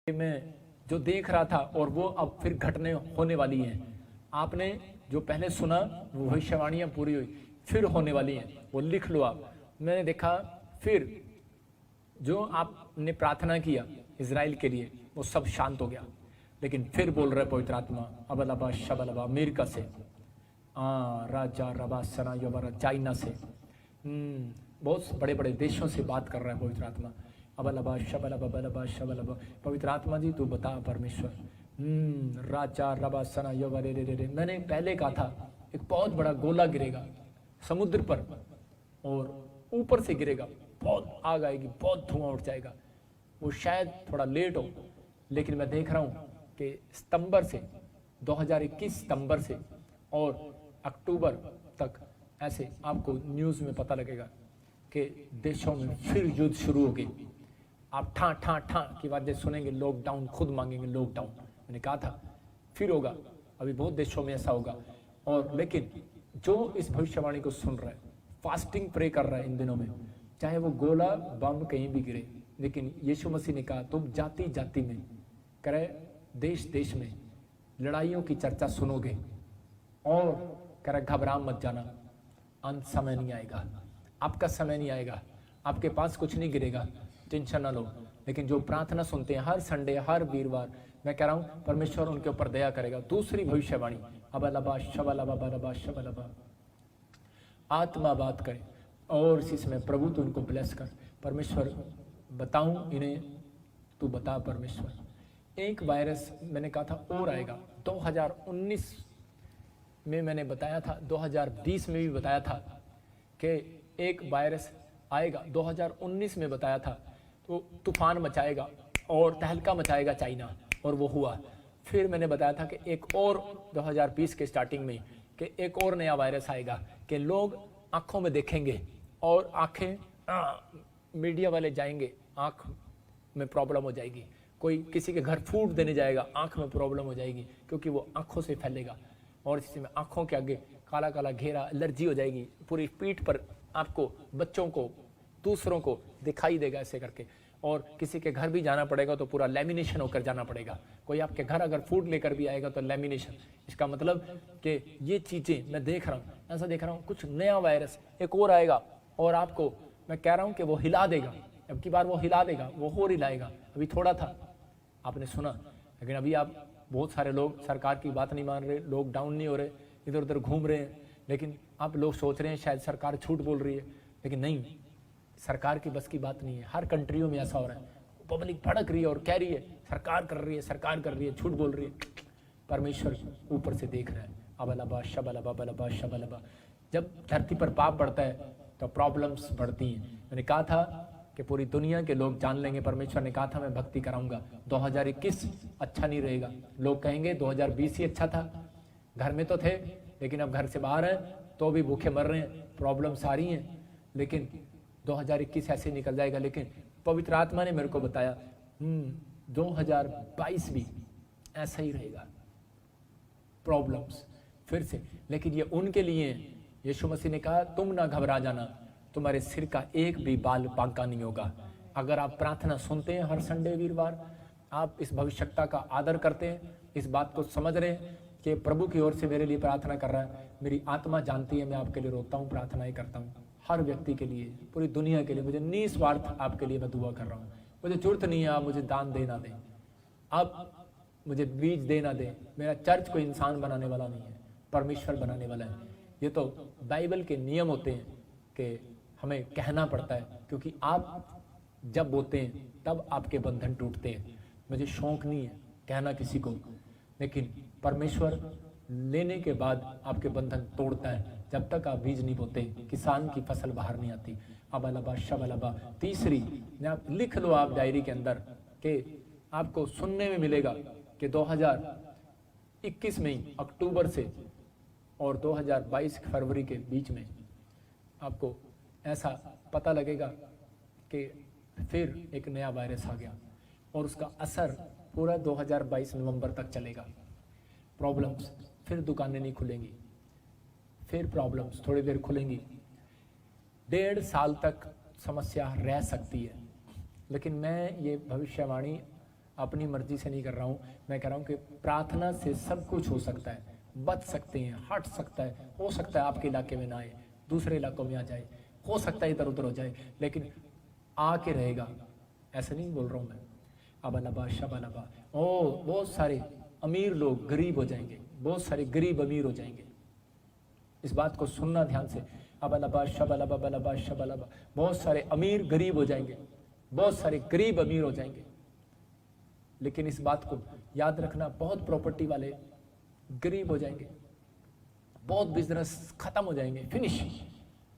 में जो देख रहा था और वो अब फिर घटने होने वाली हैं। आपने जो पहले सुना वो भविष्यवाणियां पूरी हुई, फिर होने वाली हैं, वो लिख लो आप। मैंने देखा फिर जो आपने प्रार्थना किया इजराइल के लिए वो सब शांत हो गया, लेकिन फिर बोल रहे पवित्र आत्मा अबलबा शबलबा अमेरिका से, राजा रबा सना यबरा चाइना से, बहुत बड़े बड़े देशों से बात कर रहा है पवित्र आत्मा। अबलबा शबलबा बलबा शबलबा। पवित्र आत्मा जी तू बता परमेश्वर। राजा रबा सना यबरे रे रे रे। मैंने पहले कहा था एक बहुत बड़ा गोला गिरेगा समुद्र पर और ऊपर से गिरेगा, बहुत आग आएगी, बहुत धुआं उठ जाएगा। वो शायद थोड़ा लेट हो, लेकिन मैं देख रहा हूँ कि सितंबर से 2021 सितंबर से और अक्टूबर तक ऐसे आपको न्यूज़ में पता लगेगा कि देशों में फिर युद्ध शुरू हो गई। आप ठा ठा ठा की बातें सुनेंगे, लॉकडाउन, खुद मांगेंगे लॉकडाउन। मैंने कहा था फिर होगा, अभी बहुत देशों में ऐसा होगा। और लेकिन जो इस भविष्यवाणी को सुन रहा है, फास्टिंग प्रे कर रहा है इन दिनों में, चाहे वो गोला बम कहीं भी गिरे, लेकिन यीशु मसीह ने कहा तुम जाति जाति में करे, देश देश में लड़ाइयों की चर्चा सुनोगे और करे घबरा मत जाना, अंत समय नहीं आएगा, आपका समय नहीं आएगा, आपके पास कुछ नहीं गिरेगा, टेंशन ना लो। लेकिन जो प्रार्थना सुनते हैं हर संडे हर वीरवार, मैं कह रहा हूँ परमेश्वर उनके ऊपर दया करेगा। दूसरी भविष्यवाणी अबलबा शबलबा बलबा शबलबा। आत्मा बात करे और इसी समय प्रभु तो उनको ब्लेस कर। परमेश्वर बताऊं इन्हें, तू बता परमेश्वर। एक वायरस मैंने कहा था और आएगा 2019 में, मैंने बताया था 2020 में भी बताया था कि एक वायरस आएगा, 2019 में बताया था, तो तूफान मचाएगा और तहलका मचाएगा चाइना, और वो हुआ। फिर मैंने बताया था कि एक और 2020 के स्टार्टिंग में कि एक और नया वायरस आएगा कि लोग आंखों में देखेंगे और आंखें, मीडिया वाले जाएंगे, आंख में प्रॉब्लम हो जाएगी, कोई किसी के घर फूड देने जाएगा, आंख में प्रॉब्लम हो जाएगी, क्योंकि वो आंखों से फैलेगा। और इसी में आंखों के आगे काला काला घेरा, एलर्जी हो जाएगी, पूरी पीठ पर आपको, बच्चों को, दूसरों को दिखाई देगा ऐसे करके। और किसी के घर भी जाना पड़ेगा तो पूरा लेमिनेशन होकर जाना पड़ेगा। कोई आपके घर अगर फूड लेकर भी आएगा तो लेमिनेशन। इसका मतलब कि ये चीज़ें मैं देख रहा हूँ, ऐसा देख रहा हूँ कुछ नया वायरस एक और आएगा, और आपको मैं कह रहा हूँ कि वो हिला देगा। अब की बार वो हिला देगा, वो और हिलाएगा। अभी थोड़ा था आपने सुना, लेकिन अभी आप बहुत सारे लोग सरकार की बात नहीं मान रहे, लॉकडाउन नहीं हो रहे, इधर उधर घूम रहे हैं। लेकिन आप लोग सोच रहे हैं शायद सरकार झूठ बोल रही है, लेकिन नहीं, सरकार की बस की बात नहीं है। हर कंट्रियों में ऐसा हो रहा है, पब्लिक भड़क रही है और कह रही है सरकार कर रही है, सरकार कर रही है, झूठ बोल रही है। परमेश्वर ऊपर से देख रहा है। अबलबा शबलबा बलबा शबलबा। जब धरती पर पाप बढ़ता है तो प्रॉब्लम्स बढ़ती हैं। मैंने कहा था कि पूरी दुनिया के लोग जान लेंगे, परमेश्वर ने कहा था मैं भक्ति कराऊंगा। 2021 अच्छा नहीं रहेगा, लोग कहेंगे 2020 ही अच्छा था, घर में तो थे लेकिन अब घर से बाहर हैं तो भी भूखे मर रहे हैं, प्रॉब्लम सारी हैं, लेकिन 2021 ऐसे निकल जाएगा। लेकिन पवित्र आत्मा ने मेरे को बताया 2022 भी ऐसा ही रहेगा, प्रॉब्लम्स फिर से। लेकिन ये उनके लिए, यीशु मसीह ने कहा तुम ना घबरा जाना, तुम्हारे सिर का एक भी बाल बांका नहीं होगा। अगर आप प्रार्थना सुनते हैं हर संडे वीरवार, आप इस भविष्यता का आदर करते हैं, इस बात को समझ रहे हैं कि प्रभु की ओर से मेरे लिए प्रार्थना कर रहा है, मेरी आत्मा जानती है मैं आपके लिए रोता हूँ, प्रार्थनाएं करता हूँ, हर व्यक्ति के लिए, पूरी दुनिया के लिए, मुझे निस्वार्थ आपके लिए मैं दुआ कर रहा हूँ। मुझे जरूरत नहीं है आप मुझे दान देना दें, आप मुझे बीज देना दें। मेरा चर्च कोई इंसान बनाने वाला नहीं है, परमेश्वर बनाने वाला है। ये तो बाइबल के नियम होते हैं कि हमें कहना पड़ता है, क्योंकि आप जब बोलते हैं तब आपके बंधन टूटते हैं। मुझे शौक नहीं है कहना किसी को, लेकिन परमेश्वर लेने के बाद आपके बंधन तोड़ता है। जब तक आप बीज नहीं बोते किसान की फसल बाहर नहीं आती। अबलबा शबलबा। तीसरी, आप लिख लो आप डायरी के अंदर कि आपको सुनने में मिलेगा कि 2021 में अक्टूबर से और 2022 फरवरी के बीच में आपको ऐसा पता लगेगा कि फिर एक नया वायरस आ गया और उसका असर पूरा 2022 नवंबर तक चलेगा। प्रॉब्लम्स, फिर दुकानें नहीं खुलेंगी, फिर प्रॉब्लम्स थोड़ी देर खुलेंगी, 1.5 साल तक समस्या रह सकती है। लेकिन मैं ये भविष्यवाणी अपनी मर्जी से नहीं कर रहा हूँ, मैं कह रहा हूँ कि प्रार्थना से सब कुछ हो सकता है, बच सकते हैं, हट सकता है, हो सकता है आपके इलाके में ना आए, दूसरे इलाकों में आ जाए, हो सकता है इधर उधर हो जाए, लेकिन आके रहेगा। ऐसा नहीं बोल रहा हूँ मैं। अबा शबा, ओ बहुत सारे अमीर लोग गरीब हो जाएंगे, बहुत सारे गरीब अमीर हो जाएंगे। इस बात को सुनना ध्यान से। अबा शबा, बहुत सारे अमीर गरीब हो जाएंगे, बहुत सारे गरीब अमीर हो जाएंगे। लेकिन इस बात को याद रखना, बहुत प्रॉपर्टी वाले गरीब हो जाएंगे, बहुत बिजनेस खत्म हो जाएंगे, फिनिश।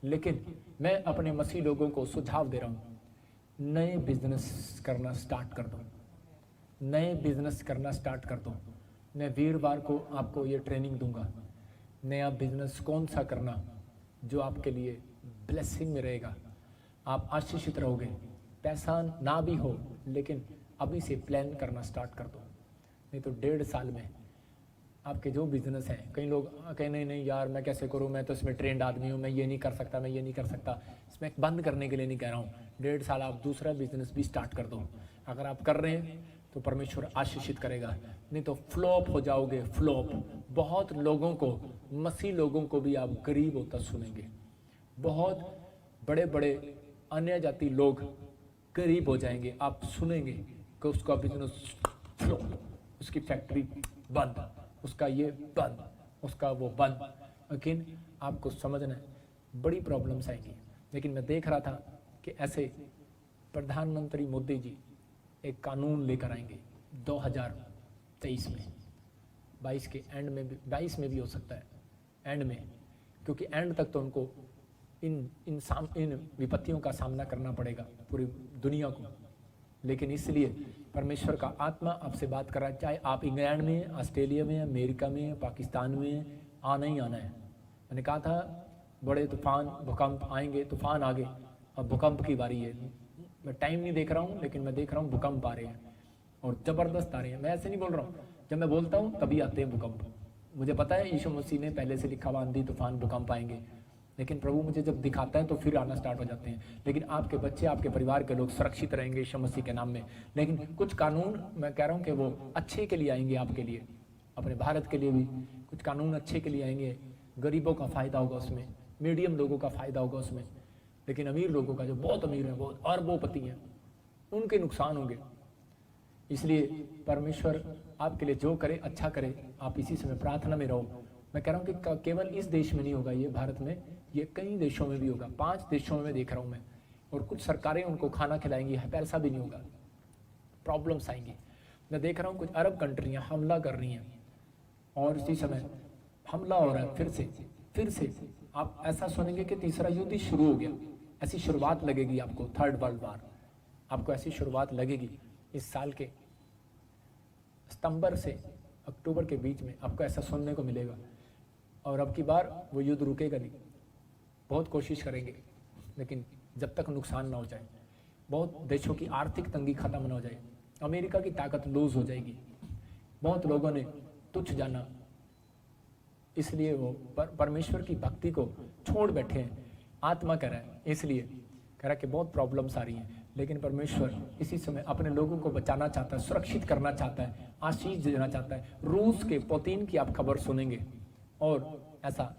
लेकिन मैं अपने मसीह लोगों को सुझाव दे रहा हूं, नए बिजनेस करना स्टार्ट कर दो, नए बिजनेस करना स्टार्ट कर दो। मैं वीरवार को आपको ये ट्रेनिंग दूंगा, नया बिजनेस कौन सा करना जो आपके लिए ब्लेसिंग में रहेगा, आप आशीषित रहोगे। पैसा ना भी हो लेकिन अभी से प्लान करना स्टार्ट कर दो, नहीं तो 1.5 साल में आपके जो बिजनेस हैं, कई लोग कहें नहीं यार मैं कैसे करूं, मैं तो इसमें ट्रेंड आदमी हूं, मैं ये नहीं कर सकता, मैं ये नहीं कर सकता। इसमें बंद करने के लिए नहीं कह रहा हूं, 1.5 साल आप दूसरा बिजनेस भी स्टार्ट कर दो। अगर आप कर रहे हैं तो परमेश्वर आशीषित करेगा, नहीं तो फ्लॉप हो जाओगे, फ्लॉप। बहुत लोगों को, मसीह लोगों को भी आप गरीब होता सुनेंगे, बहुत बड़े बड़े अन्य जाति लोग गरीब हो जाएंगे, आप सुनेंगे कि उसका बिजनेस फ्लॉप, उसकी फैक्ट्री बंद, उसका ये बंद, उसका वो बंद। लेकिन आपको समझना है बड़ी प्रॉब्लम्स आएंगी। लेकिन मैं देख रहा था कि ऐसे प्रधानमंत्री मोदी जी एक कानून लेकर आएंगे 2023 में, 22 के एंड में भी, 22 में भी हो सकता है एंड में, क्योंकि एंड तक तो उनको इन विपत्तियों का सामना करना पड़ेगा पूरी दुनिया को। लेकिन इसलिए परमेश्वर का आत्मा आपसे बात कर रहा है, चाहे आप इंग्लैंड में, ऑस्ट्रेलिया में, अमेरिका में, पाकिस्तान में, आना ही आना है। मैंने कहा था बड़े तूफान भूकंप आएंगे, तूफान आ गए, अब भूकंप की बारी है। मैं टाइम नहीं देख रहा हूँ, लेकिन मैं देख रहा हूँ भूकंप आ रहे हैं और ज़बरदस्त आ रहे हैं। मैं ऐसे नहीं बोल रहा हूँ, जब मैं बोलता हूँ तभी आते हैं भूकंप। मुझे पता है यीशु मसीह ने पहले से लिखा हुआ आंधी तूफान भूकंप आएंगे, लेकिन प्रभु मुझे जब दिखाता है तो फिर आना स्टार्ट हो जाते हैं। लेकिन आपके बच्चे, आपके परिवार के लोग सुरक्षित रहेंगे यीशु मसीह के नाम में। लेकिन कुछ कानून मैं कह रहा हूँ कि वो अच्छे के लिए आएंगे, आपके लिए, अपने भारत के लिए भी कुछ कानून अच्छे के लिए आएंगे। गरीबों का फायदा होगा उसमें, मीडियम लोगों का फायदा होगा उसमें, लेकिन अमीर लोगों का, जो बहुत अमीर हैं, बहुत अरबोपति हैं, उनके नुकसान होंगे। इसलिए परमेश्वर आपके लिए जो करे अच्छा करे, आप इसी समय प्रार्थना में रहो। मैं कह रहा हूँ कि केवल इस देश में नहीं होगा ये, भारत में, ये कई देशों में भी होगा। 5 देशों में देख रहा हूँ मैं, और कुछ सरकारें उनको खाना खिलाएंगी, पैसा भी नहीं होगा, प्रॉब्लम्स आएंगी। मैं देख रहा हूँ कुछ अरब कंट्रियाँ हमला कर रही हैं, और इसी समय हमला हो रहा है फिर से आप ऐसा सुनेंगे कि तीसरा युद्ध ही शुरू हो गया। ऐसी शुरुआत लगेगी आपको, 3rd वर्ल्ड वार, आपको ऐसी शुरुआत लगेगी इस साल के सितंबर से अक्टूबर के बीच में, आपको ऐसा सुनने को मिलेगा। और अब की बार वो युद्ध रुकेगा नहीं, बहुत कोशिश करेंगे, लेकिन जब तक नुकसान ना हो जाए, बहुत देशों की आर्थिक तंगी खत्म ना हो जाए, अमेरिका की ताकत लूज हो जाएगी। बहुत लोगों ने तुच्छ जाना, इसलिए वो परमेश्वर की भक्ति को छोड़ बैठे हैं। आत्मा कह रहा है, इसलिए कह रहा है कि बहुत प्रॉब्लम्स आ रही हैं, लेकिन परमेश्वर इसी समय अपने लोगों को बचाना चाहता है, सुरक्षित करना चाहता है, आशीष देना चाहता है। रूस के पुतिन की आप खबर सुनेंगे, और ऐसा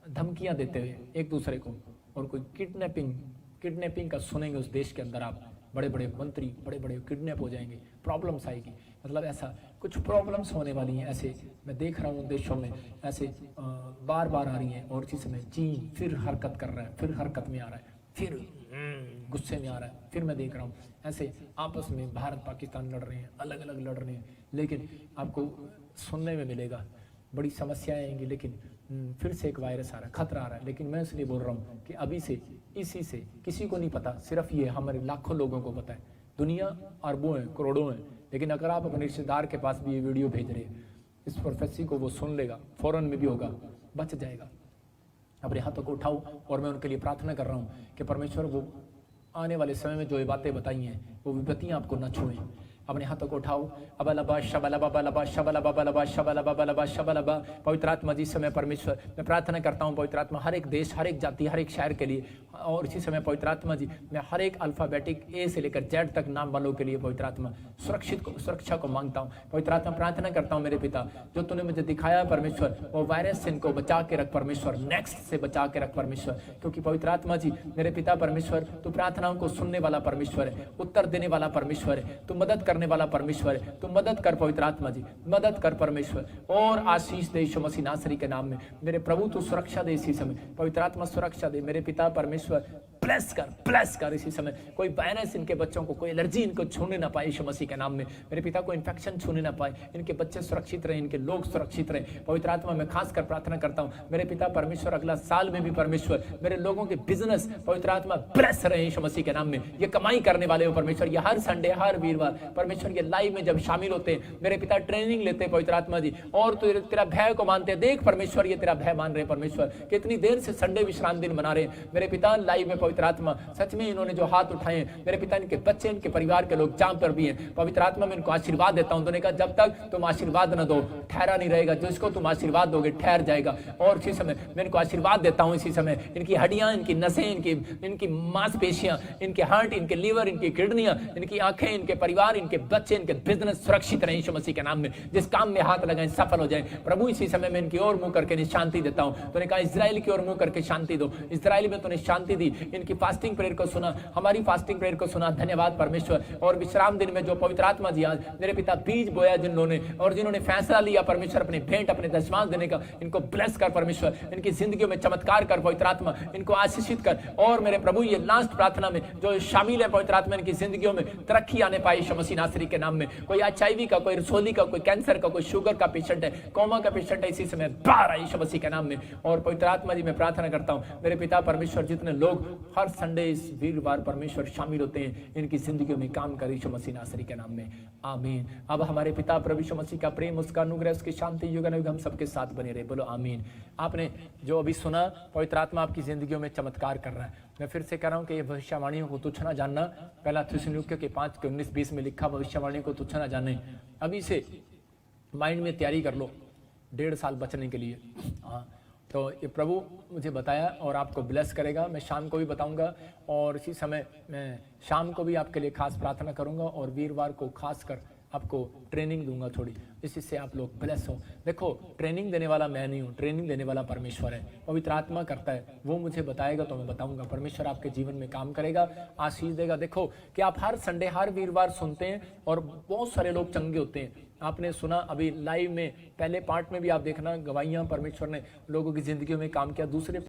धमकियां देते हुए एक दूसरे को, और कोई किडनैपिंग का सुनेंगे उस देश के अंदर, आप बड़े बड़े मंत्री, बड़े बड़े किडनैप हो जाएंगे, प्रॉब्लम्स आएगी। मतलब ऐसा कुछ प्रॉब्लम्स होने वाली हैं, ऐसे मैं देख रहा हूँ देशों में, ऐसे बार बार आ रही हैं। और इसी समय चीन फिर हरकत कर रहा है, फिर हरकत में आ रहा है, फिर गुस्से में आ रहा है। फिर मैं देख रहा हूँ ऐसे आपस में भारत पाकिस्तान लड़ रहे हैं, अलग अलग लड़ रहे हैं, लेकिन आपको सुनने में मिलेगा बड़ी समस्याएं आएंगी। लेकिन फिर से एक वायरस आ रहा है, खतरा आ रहा है। लेकिन मैं इसलिए बोल रहा हूँ कि अभी से, इसी से, किसी को नहीं पता, सिर्फ ये हमारे लाखों लोगों को पता है। दुनिया अरबों है, करोड़ों है, लेकिन अगर आप अपने रिश्तेदार के पास भी ये वीडियो भेज रहे हैं, इस प्रोफेसी को वो सुन लेगा, फौरन में भी होगा, बच जाएगा। अपने हाथों को उठाओ, और मैं उनके लिए प्रार्थना कर रहा हूँ कि परमेश्वर वो आने वाले समय में जो ये बातें बताई हैं, वो विपत्तियाँ आपको न छुएं। अपने हाथों को उठाओ। अबलबा शबलबा बलबा शबलबा बलबा शबलबा बलबा शबलबा। पवित्र आत्मा जी, समय परमेश्वर मैं प्रार्थना करता हूँ पवित्र आत्मा, हर एक देश, हर एक जाति, हर एक शहर के लिए, और इसी समय पवित्र आत्मा जी मैं हर एक अल्फाबेटिक ए से लेकर जेड तक नाम वालों के लिए पवित्र आत्मा सुरक्षा को मांगता हूँ। पवित्र आत्मा प्रार्थना करता हूँ मेरे पिता, जो तूने मुझे दिखाया परमेश्वर, वो वायरस से इनको बचा के रख परमेश्वर, नेक्स्ट से बचा के रख परमेश्वर, क्योंकि पवित्र आत्मा जी मेरे पिता परमेश्वर, तू प्रार्थनाओं को सुनने वाला परमेश्वर है, उत्तर देने वाला परमेश्वर है, तू मदद करने वाला परमेश्वर है। तू मदद कर पवित्र आत्मा जी, मदद कर परमेश्वर, और आशीष दे यीशु मसीह नासरी के नाम में। मेरे प्रभु तू सुरक्षा दे इसी समय, पवित्र आत्मा सुरक्षा दे मेरे पिता परमेश्वर, ब्लेस कर इसी समय। कोई वायरस इनके बच्चों को, कोई एलर्जी इनको छूने ना पाए यीशु मसीह के नाम में। मेरे पिता को इन्फेक्शन छूने ना पाए, इनके बच्चे सुरक्षित रहे, इनके लोग सुरक्षित रहे। पवित्र आत्मा मैं खास कर प्रार्थना करता हूँ मेरे पिता परमेश्वर, अगला साल में भी परमेश्वर मेरे लोगों के बिजनेस पवित्र आत्मा ब्लेस रहे यीशु मसीह के नाम में। ये कमाई करने वाले हो परमेश्वर, ये हर संडे हर वीरवार परमेश्वर ये लाइव में जब शामिल होते हैं मेरे पिता, ट्रेनिंग लेते हैं पवित्र आत्मा जी, और तेरा भय को मानते हैं। देख परमेश्वर ये तेरा भय मान रहे परमेश्वर, कितनी देर से संडे विश्राम दिन मना रहे हैं मेरे पिता लाइव में पवित्र आत्मा। सच में इन्होंने जो हाथ उठाए मेरे पिता, इनके बच्चे, इनके परिवार के लोग जहां पर भी हैं पवित्र आत्मा में इनको आशीर्वाद देता हूं। तूने कहा जब तक तुम आशीर्वाद न दो ठहरा नहीं रहेगा, जिसको तुम आशीर्वाद दोगे ठहर जाएगा। और इसी समय मैं इनको आशीर्वाद देता हूं, इसी समय इनकी हड्डियां, इनकी नसें, इनकी मांसपेशियां, इनके हार्ट, इनके लीवर, इनकी किडनियां, इनकी आंखें, इनके परिवार, इनके बच्चे, इनके बिजनेस सुरक्षित रहे यीशु मसीह के नाम में। जिस काम में हाथ लगाएं सफल हो जाए प्रभु। इसी समय मैं इनकी ओर मुंह करके शांति देता हूं। तूने कहा इजराइल की ओर मुंह करके शांति दो, इजराइल में तूने शांति दी, इनकी फास्टिंग प्रेयर को सुना, हमारी फास्टिंग प्रेयर को सुना, धन्यवाद परमेश्वर। और विश्राम दिन में जो पवित्र आत्मा जी आज मेरे पिता बीज बोया जिन्होंने, और जिन्होंने फैसला लिया परमेश्वर अपने भेंट, अपने दशमांश देने का, इनको ब्लेस कर परमेश्वर, इनकी जिंदगियों में चमत्कार कर पवित्र आत्मा, इनको आशीषित कर। और मेरे प्रभु ये लास्ट प्रार्थना में जो शामिल है पवित्र आत्मा, इनकी जिंदगियों में तरक्की आने पाए यीशु मसीह नासरी के नाम में। कोई HIV का, कोई रसोली का, कोई कैंसर का, कोई शुगर का पेशेंट है, कोमा का पेशेंट है, इसी समय बाहर यीशु मसीह के नाम में। और पवित्र आत्मा जी मैं प्रार्थना करता हूं मेरे पिता परमेश्वर, जितने लोग हर संडे इस वीरवार परमेश्वर शामिल होते हैं, इनकी जिंदगियों में काम कर यीशु मसीह नासरी के नाम में, आमीन। अब हमारे पिता प्रभु यीशु मसीह का प्रेम, उसका अनुग्रह, उसकी शांति युगानुग हम सबके साथ बने रहे, बोलो आमीन। आपने जो अभी सुना, पवित्र आत्मा आपकी जिंदगियों में चमत्कार कर रहा है। मैं फिर से कह रहा हूं कि ये भविष्यवाणियों को तुच्छ ना जानना, पहला थिस्सलुनीकियों के 5:19-20 में लिखा भविष्यवाणियों को तुच्छ ना जाने। अभी से माइंड में तैयारी कर लो 1.5 साल बचने के लिए। हाँ, तो ये प्रभु मुझे बताया और आपको ब्लेस करेगा। मैं शाम को भी बताऊंगा, और इसी समय मैं शाम को भी आपके लिए खास प्रार्थना करूंगा, और वीरवार को खास कर आपको ट्रेनिंग दूंगा थोड़ी, इसी से आप लोग ब्लेस हो। देखो, ट्रेनिंग देने वाला मैं नहीं हूँ, ट्रेनिंग देने वाला परमेश्वर है, पवित्र आत्मा करता है, वो मुझे बताएगा तो मैं बताऊंगा। परमेश्वर आपके जीवन में काम करेगा, आशीष देगा। देखो कि आप हर संडे हर वीरवार सुनते हैं और बहुत सारे लोग चंगे होते हैं। आपने सुना अभी लाइव में, पहले पार्ट में भी आप देखना, गवाहियां परमेश्वर ने लोगों की जिंदगियों में काम किया। दूसरे